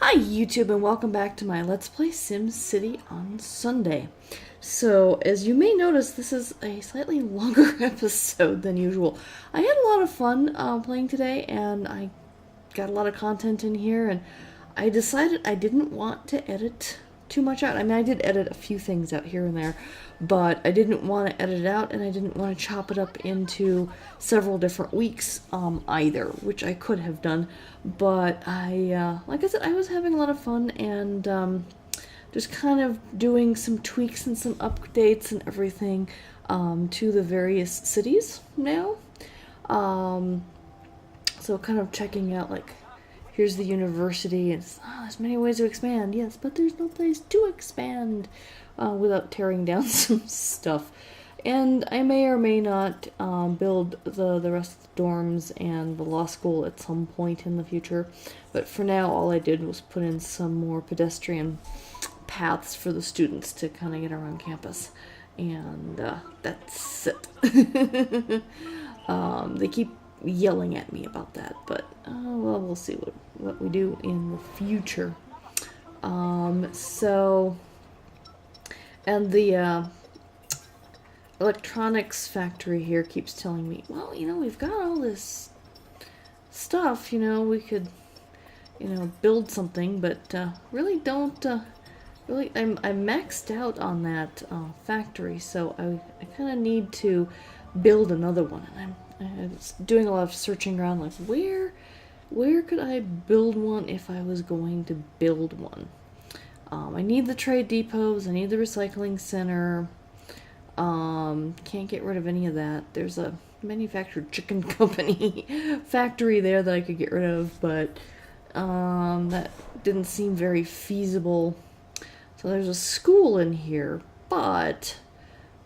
Hi YouTube and welcome back to my Let's Play SimCity on Sunday. So, as you may notice, this is a slightly longer episode than usual. I had a lot of fun playing today, and I got a lot of content in here, and I decided I didn't want to edit too much out. I mean, I did edit a few things out here and there, but I didn't want to edit it out, and I didn't want to chop it up into several different weeks either, which I could have done. But like I said, I was having a lot of fun, and just kind of doing some tweaks and some updates and everything to the various cities now. So kind of checking out, like, here's the university, and there's many ways to expand, yes, but there's no place to expand without tearing down some stuff. And I may or may not build the rest of the dorms and the law school at some point in the future. But for now, all I did was put in some more pedestrian paths for the students to kind of get around campus. And that's it. They keep yelling at me about that, but well, we'll see what we do in the future. And the electronics factory here keeps telling me, well, we've got all this stuff, we could, build something, but really don't, really, I'm maxed out on that factory, so I kind of need to build another one, and I'm doing a lot of searching around, like, where could I build one if I was going to build one? I need the trade depots, I need the recycling center. Can't get rid of any of that. There's a manufactured chicken company factory there that I could get rid of, but that didn't seem very feasible. So there's a school in here, but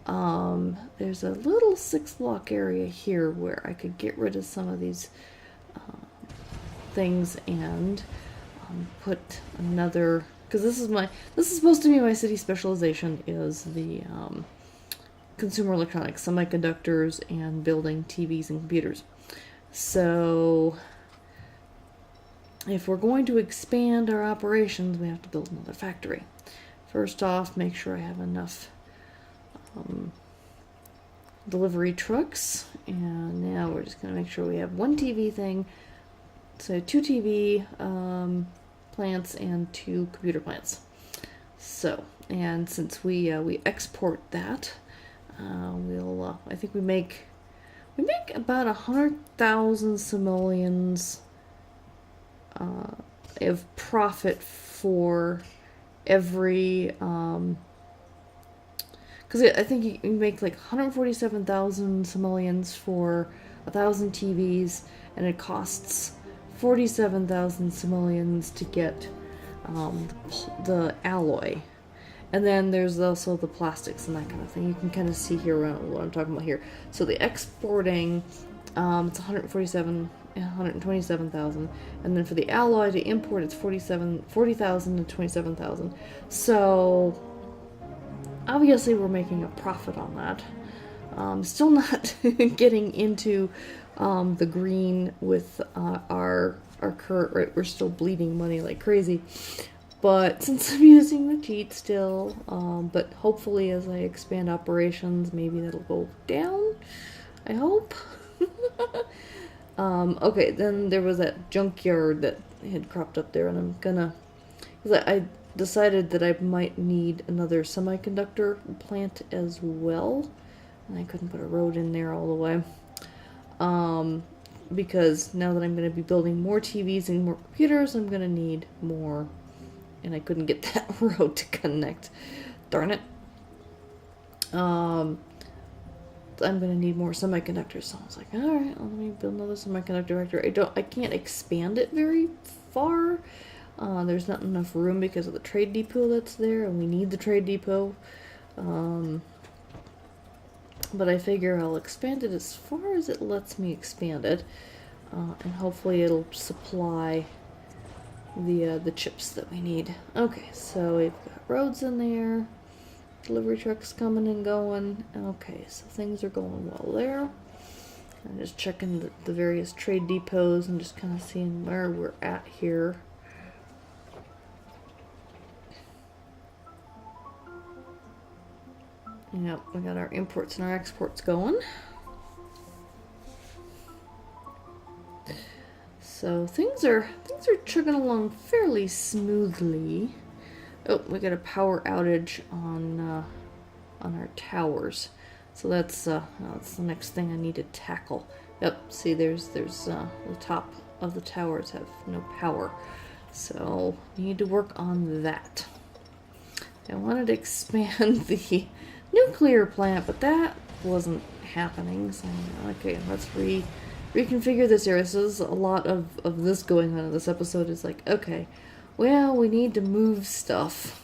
there's a little 6-block area here where I could get rid of some of these things and put another, because this is supposed to be my city specialization, is the consumer electronics, semiconductors, and building TVs and computers. So if we're going to expand our operations, we have to build another factory. First off, make sure I have enough delivery trucks, and now we're just going to make sure we have one TV thing, so 2 TV plants and 2 computer plants. So, and since we export that, I think we make about 100,000 simoleons of profit for every, because I think you make like 147,000 simoleons for 1,000 TVs, and it costs 47,000 simoleons to get the alloy. And then there's also the plastics and that kind of thing. You can kind of see here what I'm talking about here. So the exporting, it's 127,000, and then for the alloy to import, it's 40,000 to 27,000. So obviously we're making a profit on that. Still not getting into the green with our current rate. We're still bleeding money like crazy. But since I'm using the cheat still, but hopefully as I expand operations, maybe that'll go down. I hope. Okay, then there was that junkyard that had cropped up there, and I'm gonna, because I decided that I might need another semiconductor plant as well, and I couldn't put a road in there all the way. Because now that I'm going to be building more TVs and more computers, I'm going to need more, and I couldn't get that road to connect. Darn it. I'm going to need more semiconductors, so I was like, alright, let me build another semiconductor factory. I can't expand it very far. There's not enough room because of the trade depot that's there, and we need the trade depot. But I figure I'll expand it as far as it lets me expand it, and hopefully it'll supply the chips that we need. Okay, so we've got roads in there, delivery trucks coming and going. Okay, so things are going well there. I'm just checking the various trade depots and just kind of seeing where we're at here. Yep, we got our imports and our exports going. So things are chugging along fairly smoothly. Oh, we got a power outage on our towers. So that's the next thing I need to tackle. Yep, see there's the top of the towers have no power. So need to work on that. I wanted to expand the nuclear plant, but that wasn't happening. So okay, let's reconfigure this area. So there's a lot of this going on in this episode. Is like, okay, well, we need to move stuff.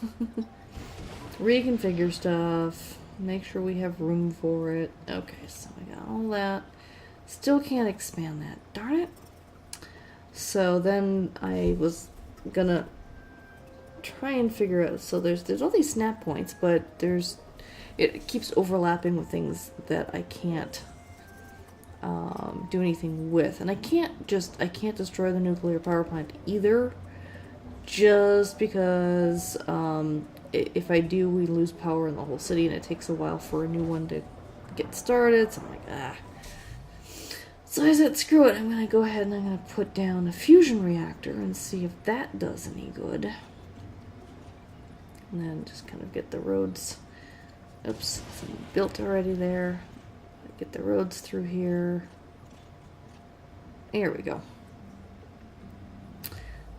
Reconfigure stuff. Make sure we have room for it. Okay, so we got all that. Still can't expand that. Darn it. So then I was gonna try and figure out. So there's all these snap points, but it keeps overlapping with things that I can't do anything with, and I can't destroy the nuclear power plant either, just because if I do, we lose power in the whole city, and it takes a while for a new one to get started. So I'm like, ah. So I said, screw it. I'm gonna go ahead and I'm gonna put down a fusion reactor and see if that does any good. And then just kind of get the roads. Oops, some built already there. Get the roads through here. There we go.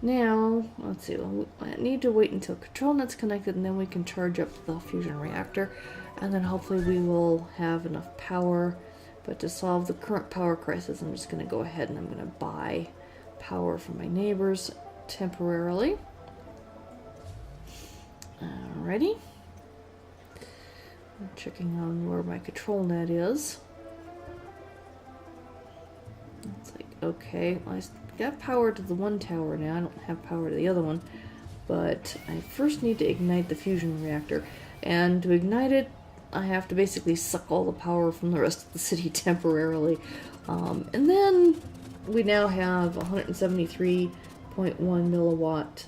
Now, let's see. I need to wait until control net's connected, and then we can charge up the fusion reactor. And then hopefully we will have enough power. But to solve the current power crisis, I'm just going to go ahead and I'm going to buy power from my neighbors temporarily. Alrighty. I'm checking on where my control net is. It's like, okay, well, I got power to the one tower now. I don't have power to the other one. But I first need to ignite the fusion reactor. And to ignite it, I have to basically suck all the power from the rest of the city temporarily. And then we now have 173.1 milliwatt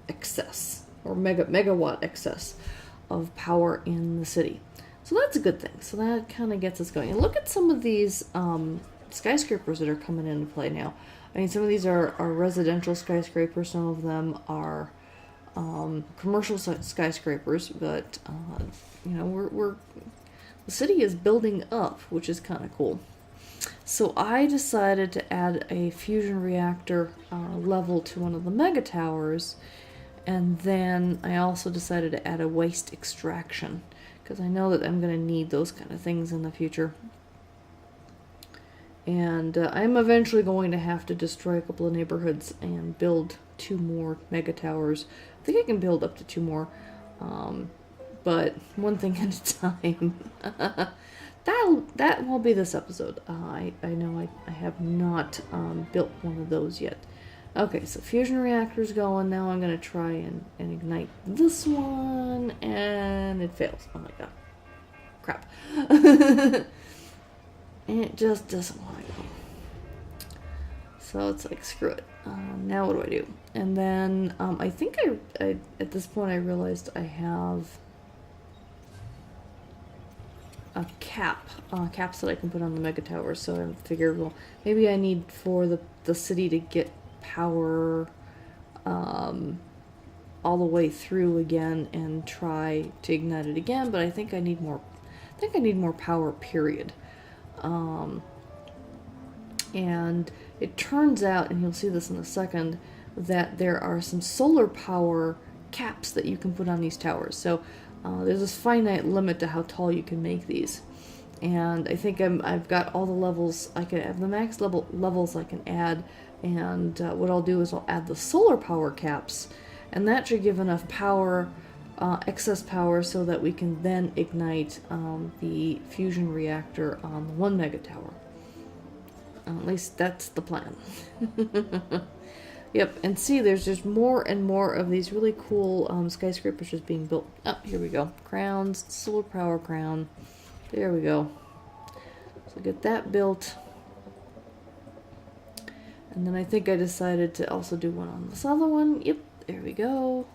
excess, or megawatt excess of power in the city. So that's a good thing. So that kind of gets us going. And look at some of these skyscrapers that are coming into play now. I mean, some of these are residential skyscrapers. Some of them are commercial skyscrapers, but you know, the city is building up, which is kind of cool. So I decided to add a fusion reactor level to one of the mega towers, and then I also decided to add a waste extraction, because I know that I'm going to need those kind of things in the future. And I'm eventually going to have to destroy a couple of neighborhoods and build 2 more mega towers. I think I can build up to 2 more, but one thing at a time. That won't be this episode. I know I have not built one of those yet. Okay, so fusion reactor's going. Now I'm going to try and ignite this one, and it fails. Oh my god. Crap. And it just doesn't want to go. So it's like, screw it. Now what do I do? And then I think I at this point I realized I have a caps that I can put on the mega towers. So I figured, well, maybe I need for the city to get power all the way through again and try to ignite it again. But I think I need more. I think I need more power. Period. And it turns out, and you'll see this in a second, that there are some solar power caps that you can put on these towers. So there's this finite limit to how tall you can make these. And I think I've got all the levels. I can have the max levels I can add. And what I'll do is I'll add the solar power caps, and that should give enough power, excess power, so that we can then ignite the fusion reactor on the 1 mega tower. At least that's the plan. Yep, and see, there's just more and more of these really cool skyscrapers just being built. Oh, here we go. Crowns, solar power crown. There we go. So get that built. And then I think I decided to also do one on this other one. Yep, there we go.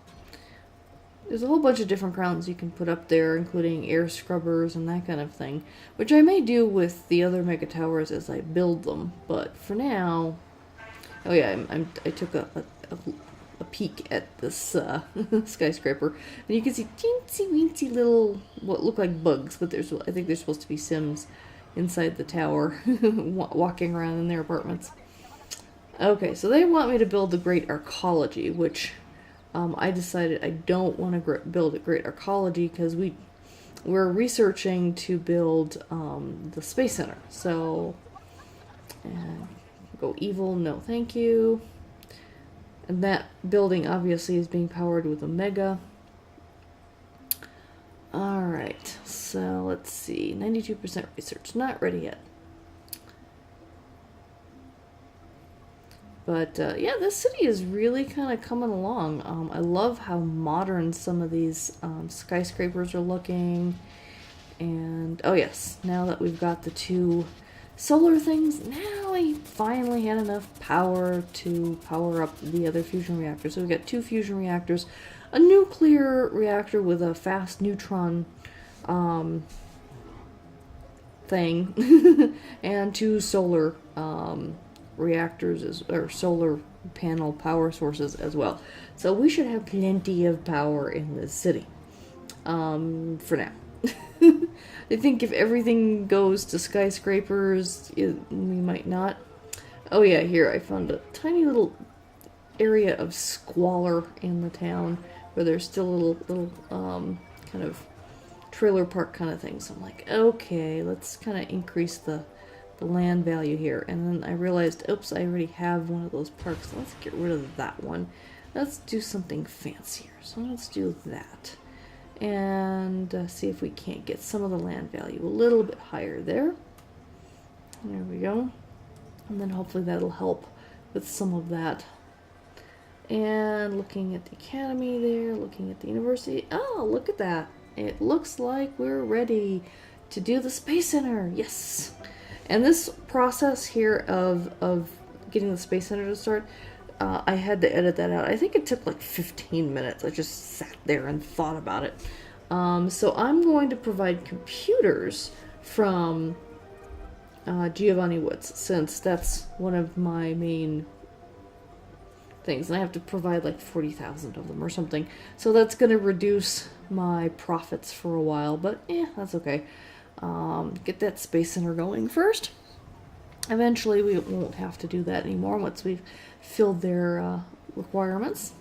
there's a whole bunch of different crowns you can put up there, including air scrubbers and that kind of thing, which I may do with the other mega towers as I build them. But for now, oh yeah, I took a peek at this skyscraper, and you can see teensy weensy little what look like bugs, but I think they're supposed to be Sims inside the tower, walking around in their apartments. Okay, so they want me to build the Great Arcology, which I decided I don't want to build a Great Arcology because we're researching to build the Space Center. So, go evil, no thank you. And that building obviously is being powered with a mega. Alright, so let's see. 92% research, not ready yet. But yeah, this city is really kind of coming along. I love how modern some of these skyscrapers are looking. And oh yes, now that we've got the 2 solar things, now I finally had enough power to power up the other fusion reactors. So we've got 2 fusion reactors, a nuclear reactor with a fast neutron thing, and 2 solar reactors or solar panel power sources as well. So we should have plenty of power in this city for now. I think if everything goes to skyscrapers, we might not. Oh yeah, here I found a tiny little area of squalor in the town where there's still little kind of trailer park kind of things. So I'm like, okay, let's kind of increase the land value here. And then I realized, oops, I already have one of those parks. So let's get rid of that one. Let's do something fancier. So let's do that. And see if we can't get some of the land value a little bit higher there. There we go. And then hopefully that'll help with some of that. And looking at the academy there, looking at the university. Oh, look at that. It looks like we're ready to do the Space Center. Yes. And this process here of getting the Space Center to start, I had to edit that out. I think it took like 15 minutes. I just sat there and thought about it. So I'm going to provide computers from Giovanni Woods, since that's one of my main things. And I have to provide like 40,000 of them or something. So that's going to reduce my profits for a while, but that's okay. Get that Space Center going first. Eventually we won't have to do that anymore once we've filled their requirements.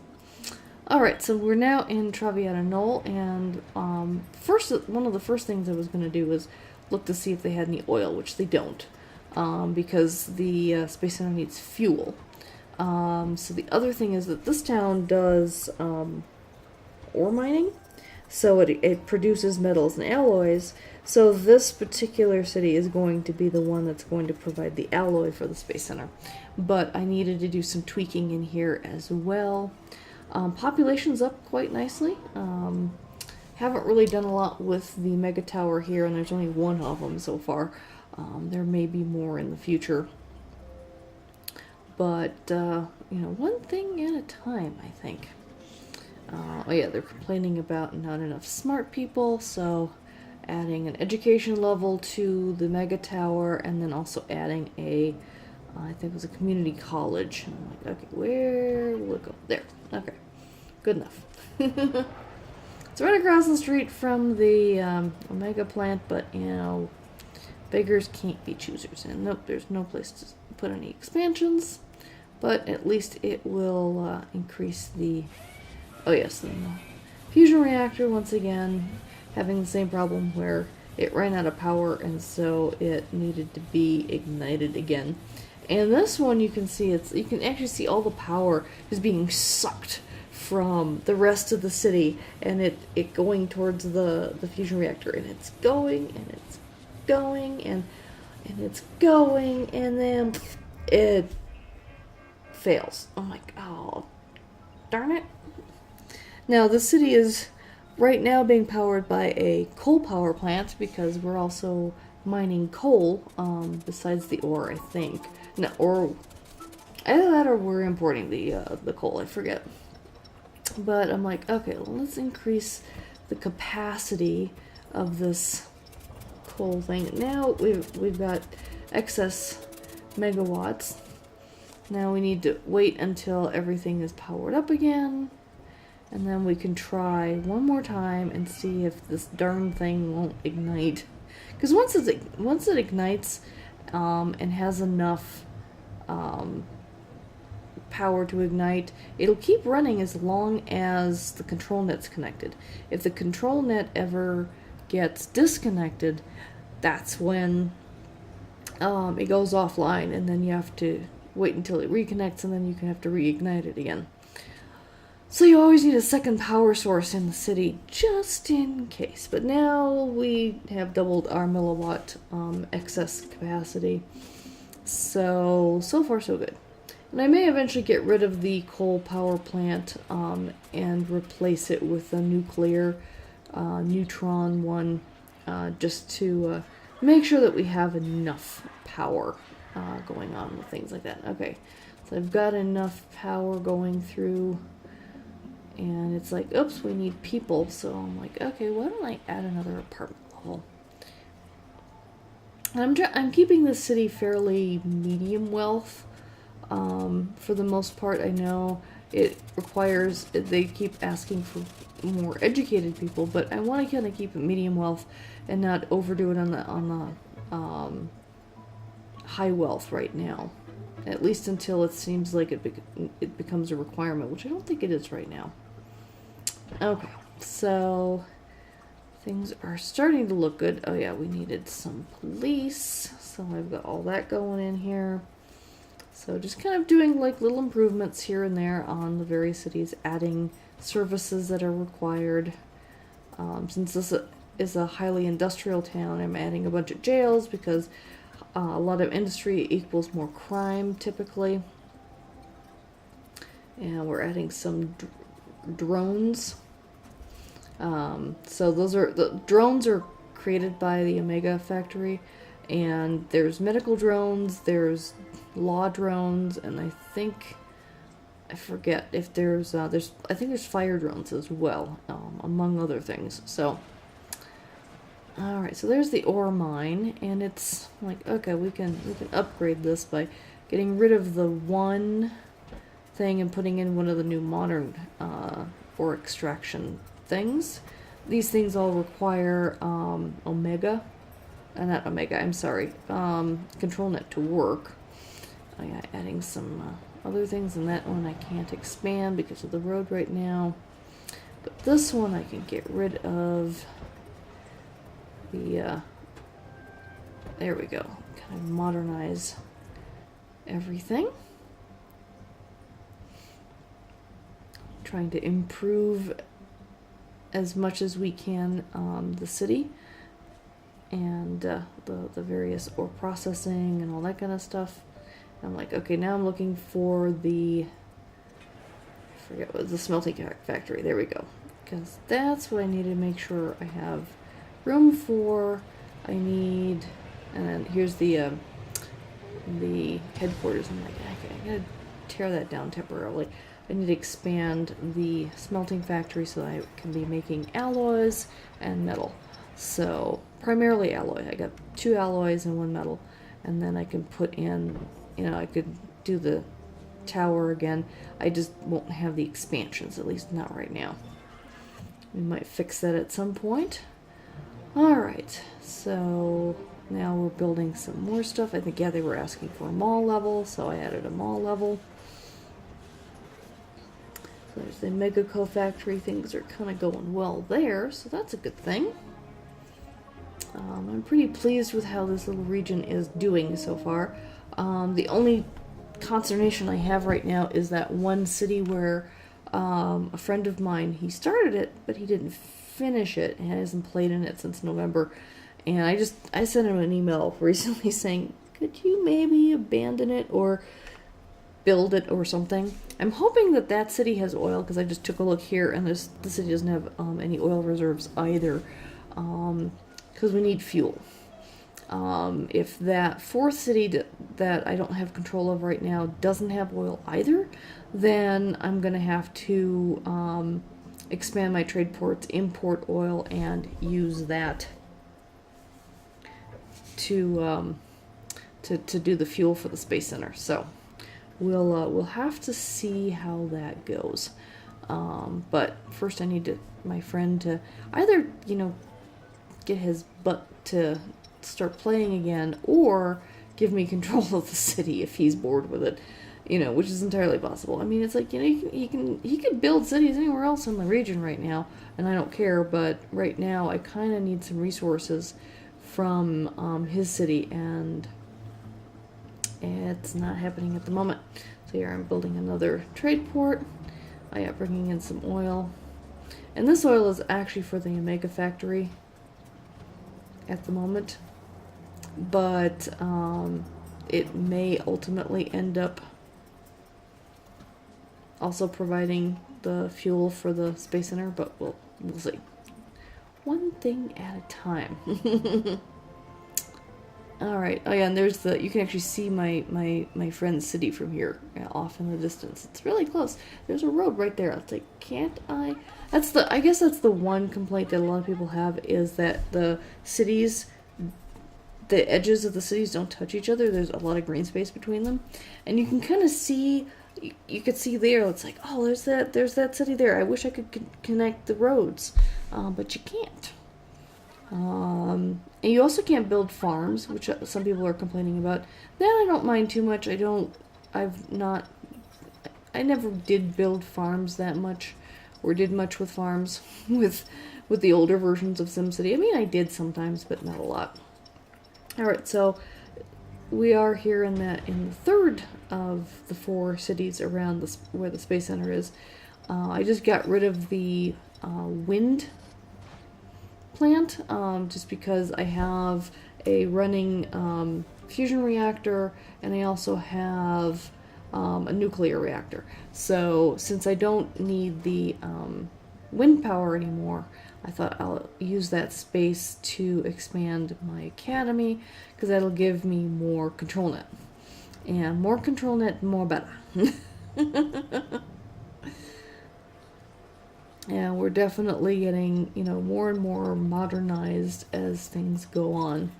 Alright, so we're now in Traviata Knoll, and one of the first things I was going to do was look to see if they had any oil, which they don't, because the Space Center needs fuel. So the other thing is that this town does ore mining, so it produces metals and alloys. So this particular city is going to be the one that's going to provide the alloy for the Space Center. But I needed to do some tweaking in here as well. Population's up quite nicely. Haven't really done a lot with the Mega Tower here, and there's only 1 of them so far. There may be more in the future. But, one thing at a time, I think. Oh yeah, they're complaining about not enough smart people, so adding an education level to the Mega Tower, and then also adding I think it was a community college. And I'm like, okay, where will it go? There. Okay. Good enough. It's right across the street from the Omega plant, but, beggars can't be choosers. And nope, there's no place to put any expansions, but at least it will increase the... Oh yes, the fusion reactor, once again, having the same problem where it ran out of power, and so it needed to be ignited again. And this one, you can see you can actually see all the power is being sucked from the rest of the city, and it going towards the fusion reactor, and it's going, and it's going, and it's going, and then it fails. I'm like, oh, darn it. Now, the city is right now being powered by a coal power plant, because we're also mining coal, besides the ore, I think. No, or either that or we're importing the coal, I forget. But I'm like, okay, well, let's increase the capacity of this coal thing. Now we've got excess megawatts. Now we need to wait until everything is powered up again, and then we can try one more time and see if this darn thing won't ignite. Because once it ignites and has enough power to ignite, it'll keep running as long as the control net's connected. If the control net ever gets disconnected, that's when it goes offline, and then you have to wait until it reconnects, and then you can have to reignite it again. So you always need a second power source in the city, just in case. But now we have doubled our milliwatt excess capacity. So far so good. And I may eventually get rid of the coal power plant and replace it with a nuclear neutron one, just to make sure that we have enough power going on with things like that. Okay, so I've got enough power going through, and it's like, oops, we need people. So I'm like, okay, why don't I add another apartment level? And I'm keeping the city fairly medium wealth. For the most part. I know it requires, they keep asking for more educated people, but I want to kind of keep it medium wealth and not overdo it on the high wealth right now. At least until it seems like it becomes a requirement, which I don't think it is right now. Okay, so things are starting to look good. Oh yeah, we needed some police, so I've got all that going in here. So just kind of doing like little improvements here and there on the various cities, adding services that are required. Since this is a highly industrial town, I'm adding a bunch of jails because a lot of industry equals more crime typically. And we're adding some drones. So the drones are created by the Omega factory, and there's medical drones, there's law drones, and I forget if there's I think there's fire drones as well, among other things. So alright, so there's the ore mine, and it's like, okay, we can upgrade this by getting rid of the one thing and putting in one of the new modern ore extraction things. These things all require control net to work. Oh yeah, adding some other things, and that one I can't expand because of the road right now. But this one I can get rid of the, there we go. Kind of modernize everything. Trying to improve as much as we can the city and the various ore processing and all that kind of stuff. I'm like, okay, now I'm looking for the, I forget what, the smelting factory. There we go. Because that's what I need to make sure I have room for. I need, and then here's the headquarters. I'm like, okay, I gotta tear that down temporarily. I need to expand the smelting factory so that I can be making alloys and metal. So primarily alloy. I got 2 alloys and 1 metal, and then I can put in, I could do the tower again. I just won't have the expansions, at least not right now. We might fix that at some point. Alright, so now we're building some more stuff. I think, yeah, they were asking for a mall level, so I added a mall level. So there's the Megaco factory. Things are kind of going well there, so that's a good thing. I'm pretty pleased with how this little region is doing so far. The only consternation I have right now is that one city where a friend of mine, he started it, but he didn't finish it, and hasn't played in it since November. And I sent him an email recently saying, could you maybe abandon it or build it or something? I'm hoping that that city has oil, because I just took a look here, and the city doesn't have any oil reserves either, because we need fuel. If that fourth city that I don't have control of right now doesn't have oil either, then I'm going to have to expand my trade ports, import oil, and use that to do the fuel for the Space Center. So we'll have to see how that goes. But first I need my friend to either, get his butt to start playing again, or give me control of the city if he's bored with it, which is entirely possible. I mean, it's like, he could build cities anywhere else in the region right now, and I don't care, but right now I kind of need some resources from his city, and it's not happening at the moment. So here I'm building another trade port. Bringing in some oil. And this oil is actually for the Omega factory at the moment. But it may ultimately end up also providing the fuel for the Space Center, but we'll see. One thing at a time. Alright, oh yeah, and there's you can actually see my friend's city from here, off in the distance. It's really close. There's a road right there. It's like, can't I? I guess that's the one complaint that a lot of people have, is that the cities, the edges of the cities don't touch each other. There's a lot of green space between them. And you can kind of see, you could see there, it's like, oh, there's that city there. I wish I could connect the roads, but you can't. And you also can't build farms, which some people are complaining about. That I don't mind too much. I never did build farms that much, or did much with farms with the older versions of SimCity. I mean, I did sometimes, but not a lot. Alright, so we are here in the third of the 4 cities around where the Space Center is. I just got rid of the wind plant, just because I have a running fusion reactor, and I also have a nuclear reactor. So since I don't need the wind power anymore, I thought I'll use that space to expand my academy, because that'll give me more control net. And more control net, more better. Yeah, we're definitely getting, more and more modernized as things go on.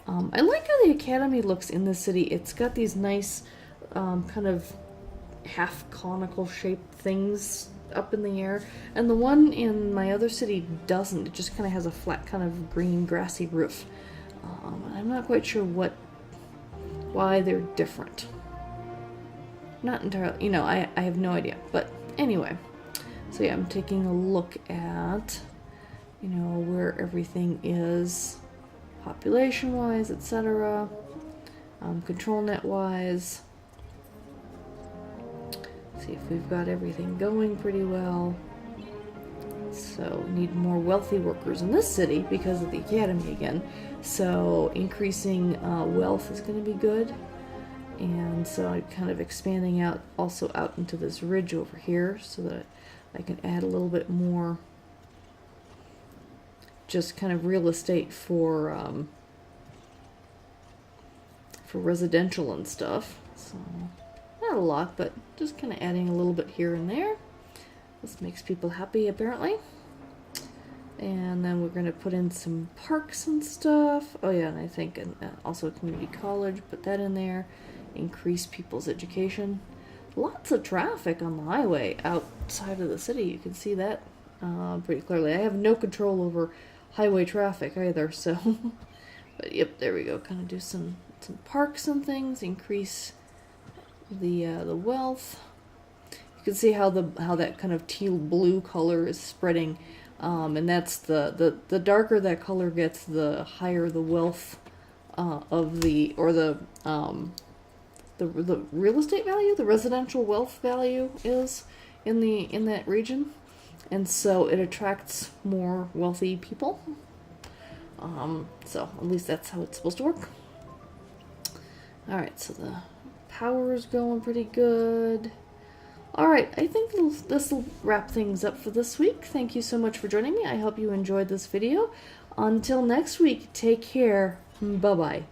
I like how the academy looks in the city. It's got these nice kind of half conical shaped things up in the air. And the one in my other city doesn't. It just kind of has a flat kind of green grassy roof. I'm not quite sure why they're different. Not entirely, I have no idea. But anyway. So yeah, I'm taking a look at, where everything is, population-wise, etc., control net-wise. See if we've got everything going pretty well. So need more wealthy workers in this city because of the academy again. So increasing wealth is going to be good. And so I'm kind of expanding out into this ridge over here so that I can add a little bit more just kind of real estate for residential and stuff. So not a lot, but just kind of adding a little bit here and there. This makes people happy, apparently. And then we're going to put in some parks and stuff. Oh yeah, and I think also a community college, put that in there. Increase people's education. Lots of traffic on the highway outside of the city. You can see that pretty clearly. I have no control over highway traffic either, so. But yep, there we go. Kind of do some parks and things. Increase the wealth. You can see how that kind of teal blue color is spreading, and that's the darker that color gets, the higher the wealth of the real estate value, the residential wealth value is in that region, and so it attracts more wealthy people. So at least that's how it's supposed to work. All right, so the power is going pretty good. All right, I think this will wrap things up for this week. Thank you so much for joining me. I hope you enjoyed this video. Until next week, take care. Bye-bye.